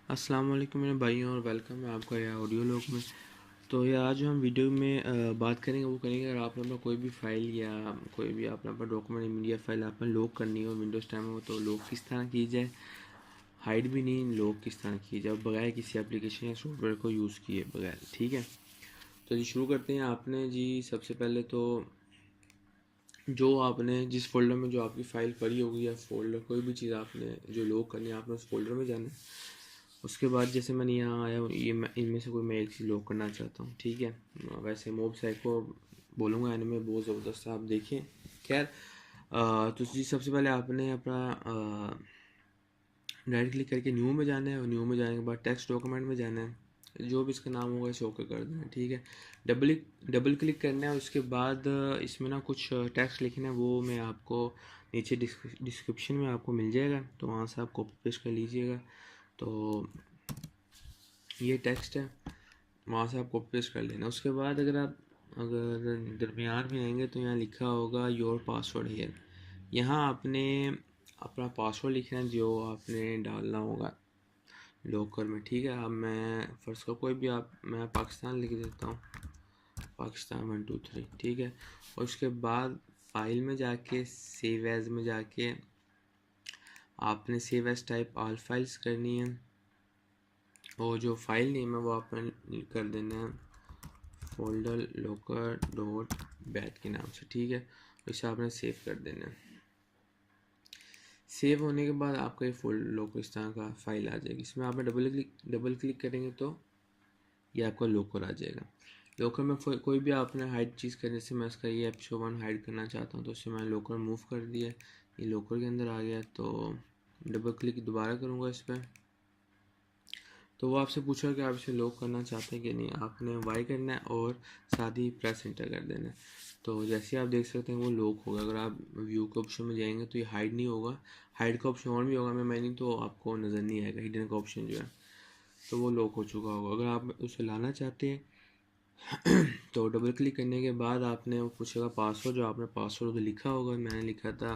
अस्सलाम वालेकुम मेरे भाइयों और वेलकम है आपका यह ऑडियो लॉग में। तो ये आज जो हम वीडियो में बात करेंगे वो करेंगे अगर आपने अपना कोई भी फाइल या कोई भी आपने अपना डॉक्यूमेंट मीडिया फाइल आपने लॉक करनी हो विंडोज़ 10 में तो लॉक किस तरह की जाए, हाइड भी नहीं, लॉक किस तरह की जाए बगैर किसी एप्लीकेशन या सॉफ्टवेयर को यूज़ किए बगैर। ठीक है, तो जी शुरू करते हैं। आपने जी सबसे पहले तो जो आपने जिस फोल्डर में जो आपकी फ़ाइल पड़ी होगी या फोल्डर कोई भी चीज़ आपने जो लॉक करनी है आपने उस फोल्डर में जाना है। उसके बाद जैसे मैंने यहाँ आया हूँ, ये मैं इनमें से कोई मैं एक चीज़ लॉक करना चाहता हूँ। ठीक है, वैसे मोब साइको बोलूँगा एनिमे बहुत ज़बरदस्त है, आप देखें। खैर तो जी सबसे पहले आपने अपना राइट क्लिक करके न्यू में जाना है और न्यू में जाने के बाद टेक्स्ट डॉक्यूमेंट में जाना है, जो भी इसका नाम होगा इसे ओके कर देना है। ठीक है, डबल क्लिक करना है। उसके बाद इसमें ना कुछ टेक्स्ट लिखना है, वो मैं आपको नीचे डिस्क्रिप्शन में आपको मिल जाएगा, तो वहाँ से आप कॉपी पेस्ट कर लीजिएगा। तो ये टेक्स्ट है, वहाँ से आप कॉपी पेस्ट कर लेना। उसके बाद अगर दरमियान में आएंगे तो यहाँ लिखा होगा योर पासवर्ड हियर। यहाँ आपने अपना पासवर्ड लिखना है जो आपने डालना होगा लॉकर में। ठीक है, अब मैं फर्स्ट का कोई भी मैं पाकिस्तान लिख देता हूँ, पाकिस्तान 1 2 3। ठीक है, और उसके बाद फाइल में जाके सेव एज में जाके आपने save as type all files करनी है, और जो फाइल नेम है वो आपने कर देना है फोल्डर लोकर डॉट बैट के नाम से। ठीक है, इसे आपने सेव कर देना है। सेव होने के बाद आपका ये फोल्डर लोकर इस तरह का फाइल आ जाएगी। इसमें आपने डबल क्लिक करेंगे तो ये आपका लोकर आ जाएगा। लोकर में कोई भी आपने हाइड चीज़ करने से मैं इसका ये एपिसोड 1 हाइड करना चाहता हूँ, तो उससे मैंने लोकर मूव कर दिया, ये लोकर के अंदर आ गया। तो डबल क्लिक दोबारा करूँगा इस पर, तो वो आपसे पूछा कि आप इसे लॉक करना चाहते हैं कि नहीं। आपने वाई करना है और साथ ही प्रेस एंटर कर देना है। तो जैसे आप देख सकते हैं वो लॉक होगा। अगर आप व्यू के ऑप्शन में जाएंगे तो ये हाइड नहीं होगा, हाइड का ऑप्शन ऑन भी होगा, मैं नहीं तो आपको नज़र नहीं आएगा हिडन का ऑप्शन जो है, तो वो लॉक हो चुका होगा। अगर आप उसे लाना चाहते हैं तो डबल क्लिक करने के बाद आपने वो पूछेगा पासवर्ड, जो आपने पासवर्ड उधर लिखा होगा, मैंने लिखा था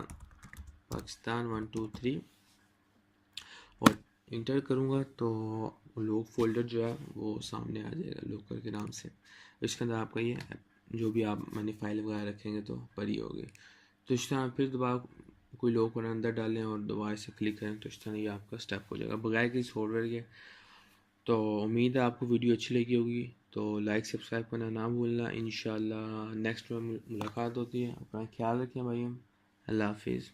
पाकिस्तान 1 2 3 और इंटर करूँगा तो लॉक फोल्डर जो है वो सामने आ जाएगा लोकर के नाम से। इसके अंदर आपका ये जो भी आप मैंने फाइल वगैरह रखेंगे तो पड़ी होगी। तो इस तरह फिर दोबारा कोई लॉक वगैरह अंदर डालें और दोबारा से क्लिक करें तो इस तरह ये आपका स्टेप हो जाएगा बगैर किसी सॉफ्टवेयर के। तो उम्मीद है आपको वीडियो अच्छी लगी होगी, तो लाइक सब्सक्राइब करना ना भूलना। इंशाल्लाह नेक्स्ट में मुलाकात होती है। अपना ख्याल रखें भाई, हम अल्लाह हाफिज़।